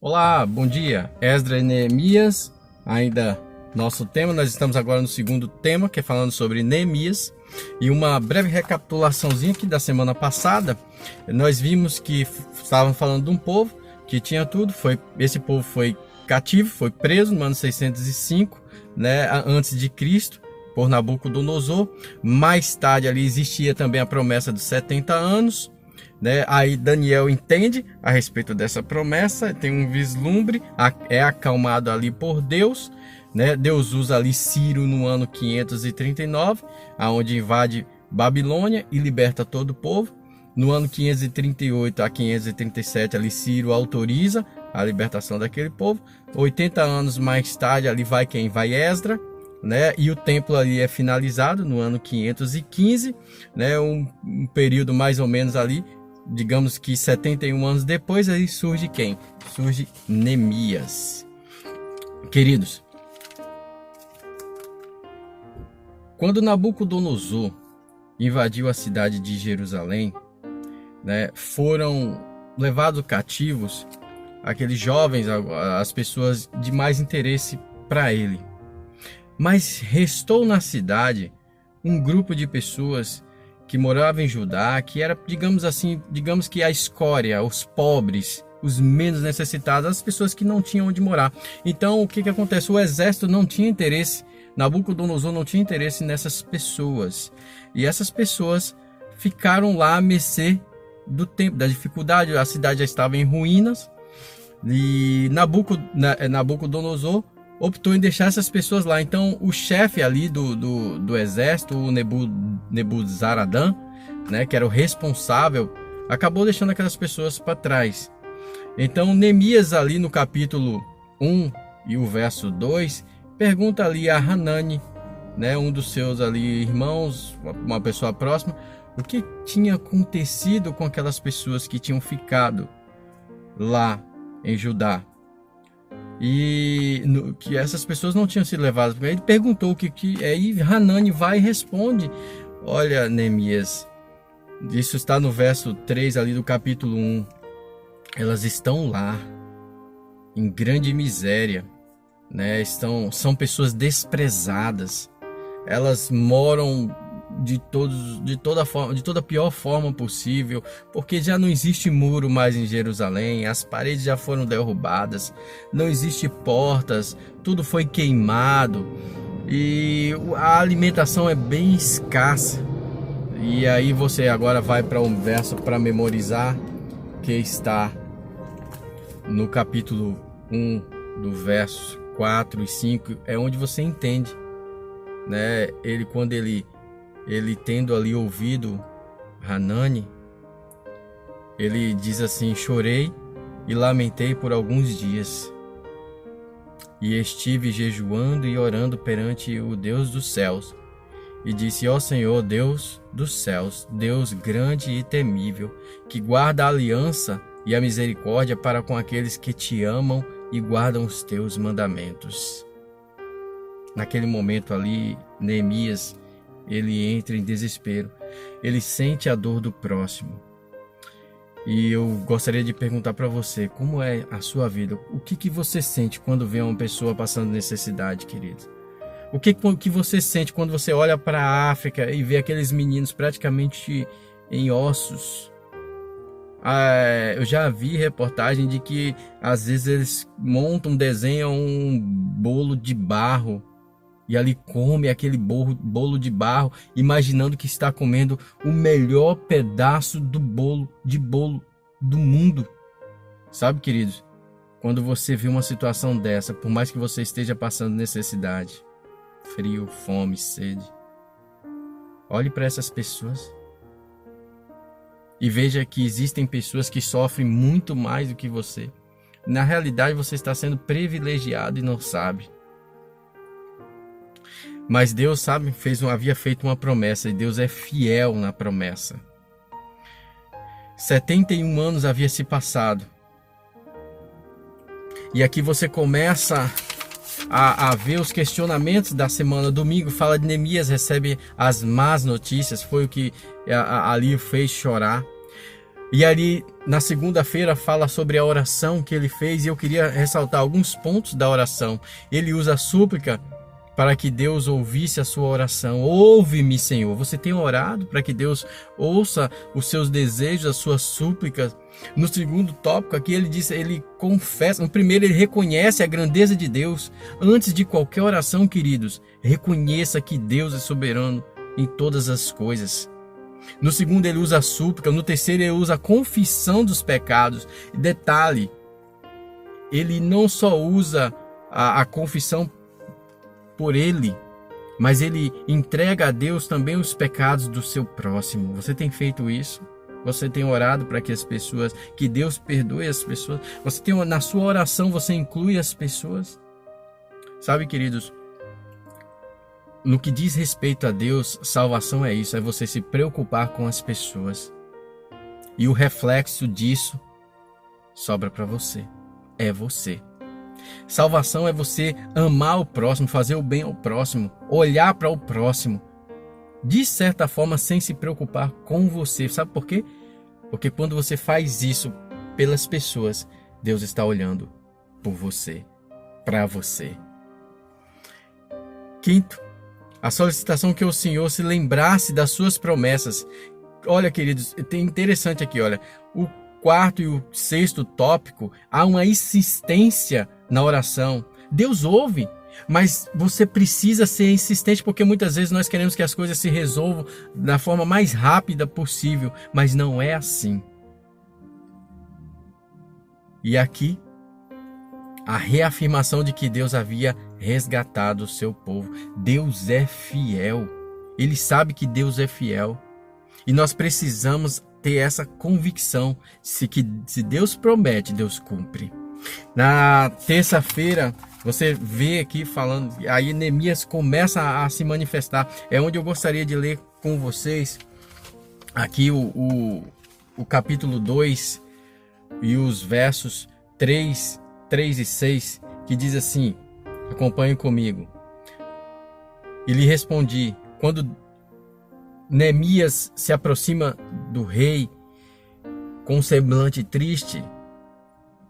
Olá, bom dia. Esdras e Neemias, ainda nosso tema. Nós estamos agora no segundo tema, que é falando sobre Neemias. E uma breve recapitulaçãozinha aqui da semana passada. Nós vimos que estavam falando de um povo que tinha tudo. Esse povo foi cativo, foi preso no ano 605, né, antes de Cristo, por Nabucodonosor. Mais tarde ali existia também a promessa dos 70 anos. Aí Daniel entende a respeito dessa promessa, tem um vislumbre, é acalmado ali por Deus, né? Deus usa ali Ciro no ano 539, aonde invade Babilônia e liberta todo o povo. No ano 538 a 537 ali Ciro autoriza a libertação daquele povo. 80 anos mais tarde ali vai quem? Vai Esdras, né? E o templo ali é finalizado no ano 515, né? Um período mais ou menos ali, digamos que 71 anos depois, aí surge quem? Surge Neemias. Queridos, quando Nabucodonosor invadiu a cidade de Jerusalém, né, foram levados cativos aqueles jovens, as pessoas de mais interesse para ele. Mas restou na cidade um grupo de pessoas que morava em Judá, que era, digamos que a escória, os pobres, os menos necessitados, as pessoas que não tinham onde morar. Então, o que acontece? O exército não tinha interesse, Nabucodonosor não tinha interesse nessas pessoas. E essas pessoas ficaram lá à mercê do tempo, da dificuldade. A cidade já estava em ruínas e Nabucodonosor optou em deixar essas pessoas lá. Então o chefe ali do exército, o Nebuzaradan, né, que era o responsável, acabou deixando aquelas pessoas para trás. Então Neemias ali no capítulo 1 e o verso 2 pergunta ali a Hanani, né, um dos seus ali irmãos, uma pessoa próxima, o que tinha acontecido com aquelas pessoas que tinham ficado lá em Judá. E que essas pessoas não tinham sido levadas. Ele perguntou o que aí Hanani vai e responde: olha, Neemias, isso está no verso 3 ali do capítulo 1. Elas estão lá em grande miséria, né? São pessoas desprezadas. Elas moram de toda a pior forma possível, porque já não existe muro mais em Jerusalém, as paredes já foram derrubadas, não existe portas, tudo foi queimado e a alimentação é bem escassa. E aí você agora vai para um verso para memorizar, que está no capítulo 1 do verso 4 e 5, é onde você entende, né? Quando ele tendo ali ouvido Hanani, ele diz assim: chorei e lamentei por alguns dias, e estive jejuando e orando perante o Deus dos céus, e disse: ó Senhor, Deus dos céus, Deus grande e temível, que guarda a aliança e a misericórdia para com aqueles que te amam e guardam os teus mandamentos. Naquele momento ali, Neemias, ele entra em desespero, ele sente a dor do próximo. E eu gostaria de perguntar para você, como é a sua vida? O que você sente quando vê uma pessoa passando necessidade, querido? O que você sente quando você olha para a África e vê aqueles meninos praticamente em ossos? Eu já vi reportagem de que às vezes eles desenham um bolo de barro e ali come aquele bolo de barro, imaginando que está comendo o melhor pedaço do bolo do mundo. Sabe, queridos, quando você vê uma situação dessa, por mais que você esteja passando necessidade, frio, fome, sede, olhe para essas pessoas e veja que existem pessoas que sofrem muito mais do que você. Na realidade, você está sendo privilegiado e não sabe. Mas Deus, sabe, havia feito uma promessa, e Deus é fiel na promessa. 71 anos havia se passado. E aqui você começa a ver os questionamentos da semana. Domingo fala de Neemias recebe as más notícias, foi o que ali o fez chorar. E ali na segunda-feira fala sobre a oração que ele fez, e eu queria ressaltar alguns pontos da oração. Ele usa a súplica para que Deus ouvisse a sua oração. Ouve-me, Senhor. Você tem orado para que Deus ouça os seus desejos, as suas súplicas? No segundo tópico aqui ele diz, ele confessa, no primeiro ele reconhece a grandeza de Deus. Antes de qualquer oração, queridos, reconheça que Deus é soberano em todas as coisas. No segundo ele usa a súplica, no terceiro ele usa a confissão dos pecados. Detalhe, ele não só usa a confissão por ele, mas ele entrega a Deus também os pecados do seu próximo. Você tem feito isso? Você tem orado para que as pessoas, que Deus perdoe as pessoas? Você tem, na sua oração, você inclui as pessoas? Sabe, queridos, no que diz respeito a Deus, salvação é isso, é você se preocupar com as pessoas. E o reflexo disso sobra para você. É você. Salvação é você amar o próximo, fazer o bem ao próximo, olhar para o próximo, de certa forma sem se preocupar com você. Sabe por quê? Porque quando você faz isso pelas pessoas, Deus está olhando por você, para você. Quinto, a solicitação que o Senhor se lembrasse das suas promessas. Olha, queridos, tem interessante aqui, olha, o quarto e o sexto tópico, há uma insistência na oração. Deus ouve, mas você precisa ser insistente, porque muitas vezes nós queremos que as coisas se resolvam da forma mais rápida possível, mas não é assim. E aqui, a reafirmação de que Deus havia resgatado o seu povo. Deus é fiel. Ele sabe que Deus é fiel. E nós precisamos ter essa convicção de que se Deus promete, Deus cumpre. Na terça-feira, você vê aqui falando, aí Neemias começa a se manifestar. É onde eu gostaria de ler com vocês aqui o capítulo 2 e os versos 3 e 6, que diz assim, acompanhem comigo. E lhe respondi, quando Neemias se aproxima do rei com um semblante triste,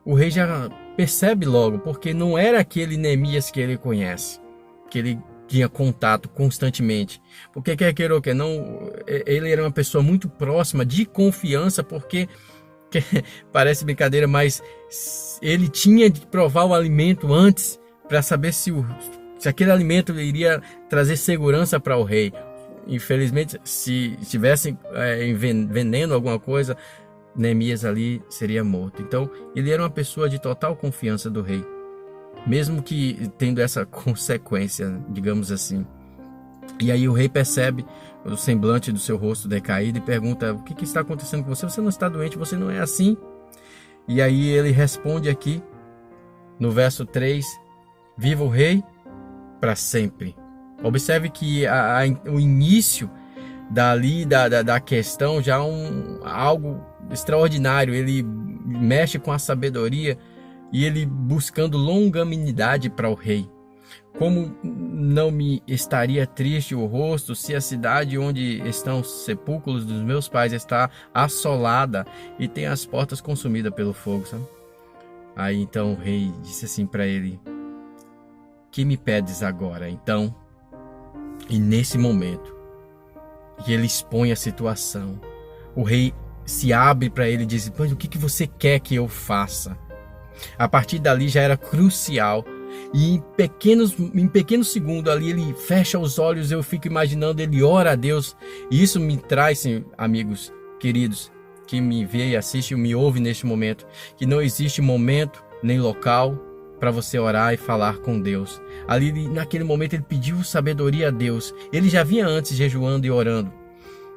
o rei já percebe logo, porque não era aquele Neemias que ele conhece, que ele tinha contato constantemente. Porque quer queira ou quer não, ele era uma pessoa muito próxima, de confiança, porque parece brincadeira, mas ele tinha de provar o alimento antes para saber se aquele alimento iria trazer segurança para o rei. Infelizmente, se tivessem veneno, alguma coisa, Neemias ali seria morto. Então, ele era uma pessoa de total confiança do rei, mesmo que tendo essa consequência, digamos assim. E aí o rei percebe o semblante do seu rosto decaído e pergunta, o que está acontecendo com você? Você não está doente, você não é assim? E aí ele responde aqui, no verso 3, viva o rei para sempre. Observe que o início da questão já é algo extraordinário. Ele mexe com a sabedoria e ele buscando longanimidade para o rei. Como não me estaria triste o rosto se a cidade onde estão os sepulcros dos meus pais está assolada e tem as portas consumidas pelo fogo, sabe? Aí então o rei disse assim para ele, que me pedes agora? Então, e nesse momento que ele expõe a situação, o rei se abre para ele e diz, mas o que você quer que eu faça? A partir dali já era crucial. E em pequenos segundos ali ele fecha os olhos, eu fico imaginando, ele ora a Deus. E isso me traz, amigos queridos, que me vê e assiste e me ouve neste momento, que não existe momento nem local para você orar e falar com Deus. Ali naquele momento ele pediu sabedoria a Deus. Ele já vinha antes jejuando e orando,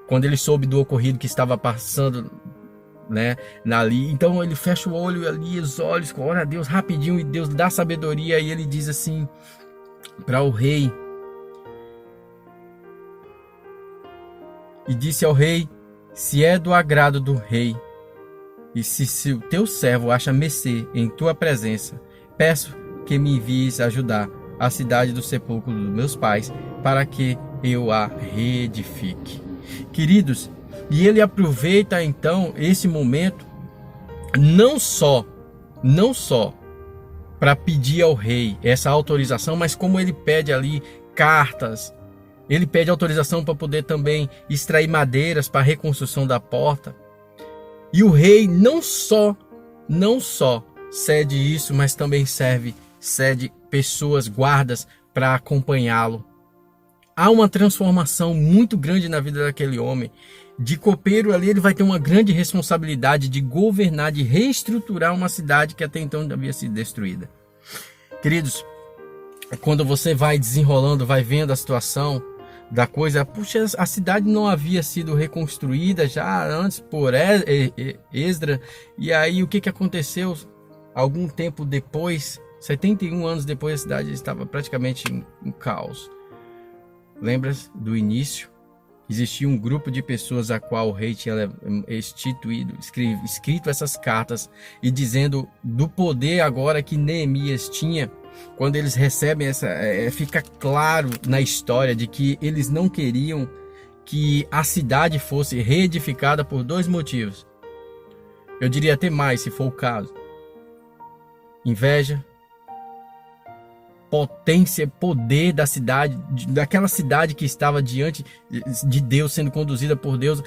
quando ele soube do ocorrido que estava passando, né, ali. Então ele fecha o olho ali, os olhos, ora a Deus rapidinho, e Deus dá sabedoria. E ele diz assim para o rei, e disse ao rei, se é do agrado do rei, e se o teu servo acha mercê em tua presença, peço que me envies ajudar a cidade do sepulcro dos meus pais, para que eu a reedifique. Queridos, E ele aproveita então esse momento não só para pedir ao rei essa autorização, mas como ele pede ali cartas, ele pede autorização para poder também extrair madeiras para a reconstrução da porta. E o rei não só cede isso, mas também cede pessoas, guardas, para acompanhá-lo. Há uma transformação muito grande na vida daquele homem. De copeiro ali, ele vai ter uma grande responsabilidade de governar, de reestruturar uma cidade que até então havia sido destruída. Queridos, quando você vai desenrolando, vai vendo a situação da coisa, puxa, a cidade não havia sido reconstruída já antes por Esdras, e aí o que aconteceu? Algum tempo depois, 71 anos depois, a cidade estava praticamente em caos. Lembra do início? Existia um grupo de pessoas a qual o rei tinha escrito essas cartas e dizendo do poder agora que Neemias tinha. Quando eles recebem fica claro na história de que eles não queriam que a cidade fosse reedificada por dois motivos. Eu diria até mais, se for o caso: inveja, potência, poder da cidade, daquela cidade que estava diante de Deus, sendo conduzida por Deus.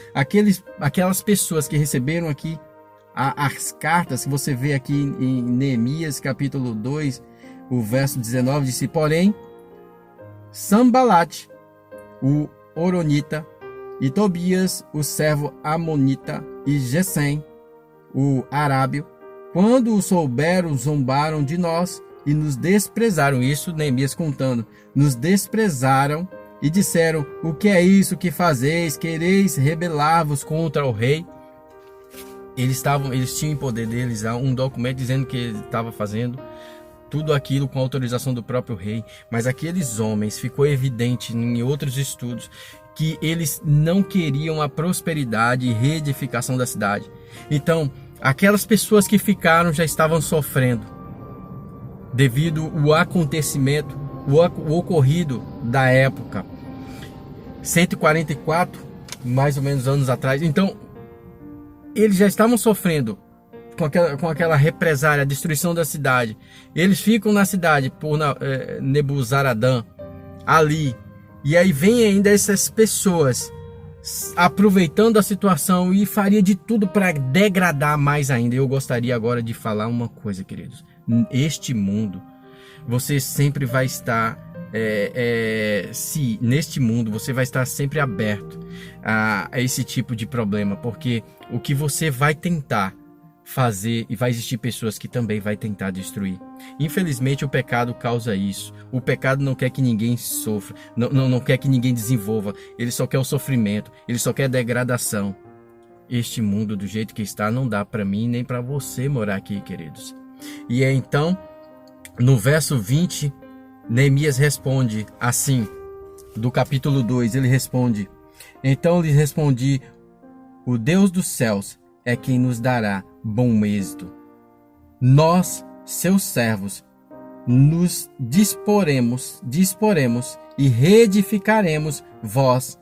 Aquelas pessoas que receberam aqui as cartas que você vê aqui em Neemias capítulo 2, o verso 19, disse: porém, Sambalate, o Horonita, e Tobias, o servo Amonita, e Gesem, o Arábio, quando o souberam, zombaram de nós e nos desprezaram. Isso Neemias contando. Nos desprezaram e disseram: o que é isso que fazeis? Quereis rebelar-vos contra o rei? Eles tinham em poder deles um documento dizendo que ele estava fazendo tudo aquilo com autorização do próprio rei. Mas aqueles homens, ficou evidente em outros estudos, que eles não queriam a prosperidade e reedificação da cidade. Então, aquelas pessoas que ficaram já estavam sofrendo devido ao acontecimento, o ocorrido da época, 144 mais ou menos anos atrás. Então, eles já estavam sofrendo com aquela represária, a destruição da cidade. Eles ficam na cidade por Nebuzaradã ali, e aí vem ainda essas pessoas aproveitando a situação e faria de tudo para degradar mais ainda. Eu gostaria agora de falar uma coisa, queridos. Este mundo, você sempre vai estar neste mundo você vai estar sempre aberto a esse tipo de problema, porque o que você vai tentar fazer, e vai existir pessoas que também vai tentar destruir. Infelizmente o pecado causa isso. O pecado não quer que ninguém sofra, não quer que ninguém desenvolva. Ele só quer o sofrimento, ele só quer a degradação. Este mundo do jeito que está não dá para mim nem para você morar aqui, queridos. E então, no verso 20, Neemias responde assim, do capítulo 2, ele responde: então lhes respondi: o Deus dos céus é quem nos dará bom êxito. Nós, seus servos, nos disporemos e reedificaremos. Vós,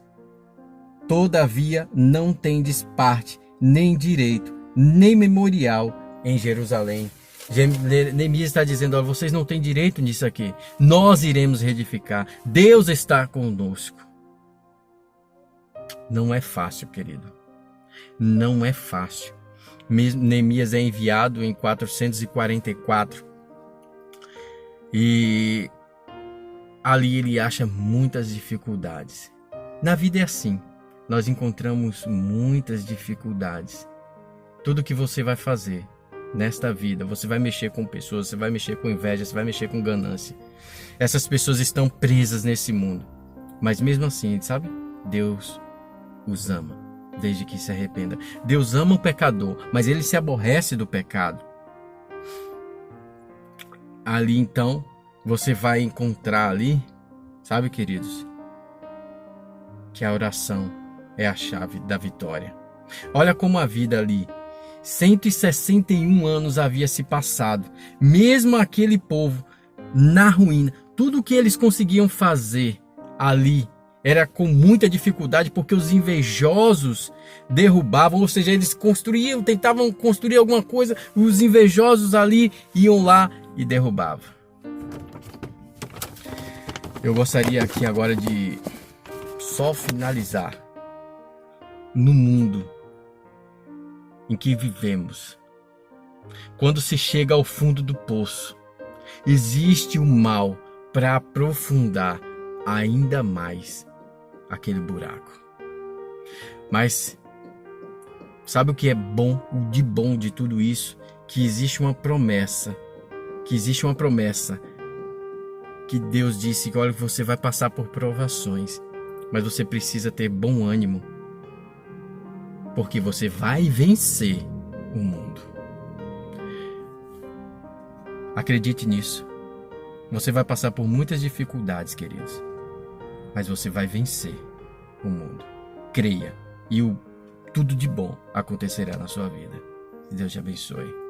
todavia, não tendes parte, nem direito, nem memorial em Jerusalém. Neemias está dizendo: olha, vocês não têm direito nisso aqui. Nós iremos reedificar. Deus está conosco. Não é fácil, querido. Não é fácil. Neemias é enviado em 444 e ali ele acha muitas dificuldades. Na vida é assim, nós encontramos muitas dificuldades. Tudo que você vai fazer nesta vida, você vai mexer com pessoas, você vai mexer com inveja, você vai mexer com ganância. Essas pessoas estão presas nesse mundo, mas mesmo assim, sabe? Deus os ama, desde que se arrependa. Deus ama o pecador, mas ele se aborrece do pecado. Ali então, você vai encontrar ali, sabe, queridos, que a oração é a chave da vitória. Olha como a vida ali, 161 anos havia se passado, mesmo aquele povo na ruína, tudo que eles conseguiam fazer ali era com muita dificuldade, porque os invejosos derrubavam, ou seja, eles construíam, tentavam construir alguma coisa, os invejosos ali iam lá e derrubavam. Eu gostaria aqui agora de só finalizar. No mundo em que vivemos, quando se chega ao fundo do poço, existe o mal para aprofundar ainda mais aquele buraco. Mas sabe o que é bom, o de bom de tudo isso? Que existe uma promessa, que Deus disse que olha, você vai passar por provações, mas você precisa ter bom ânimo, porque você vai vencer o mundo. Acredite nisso. Você vai passar por muitas dificuldades, queridos, mas você vai vencer o mundo. Creia, e tudo de bom acontecerá na sua vida. Deus te abençoe.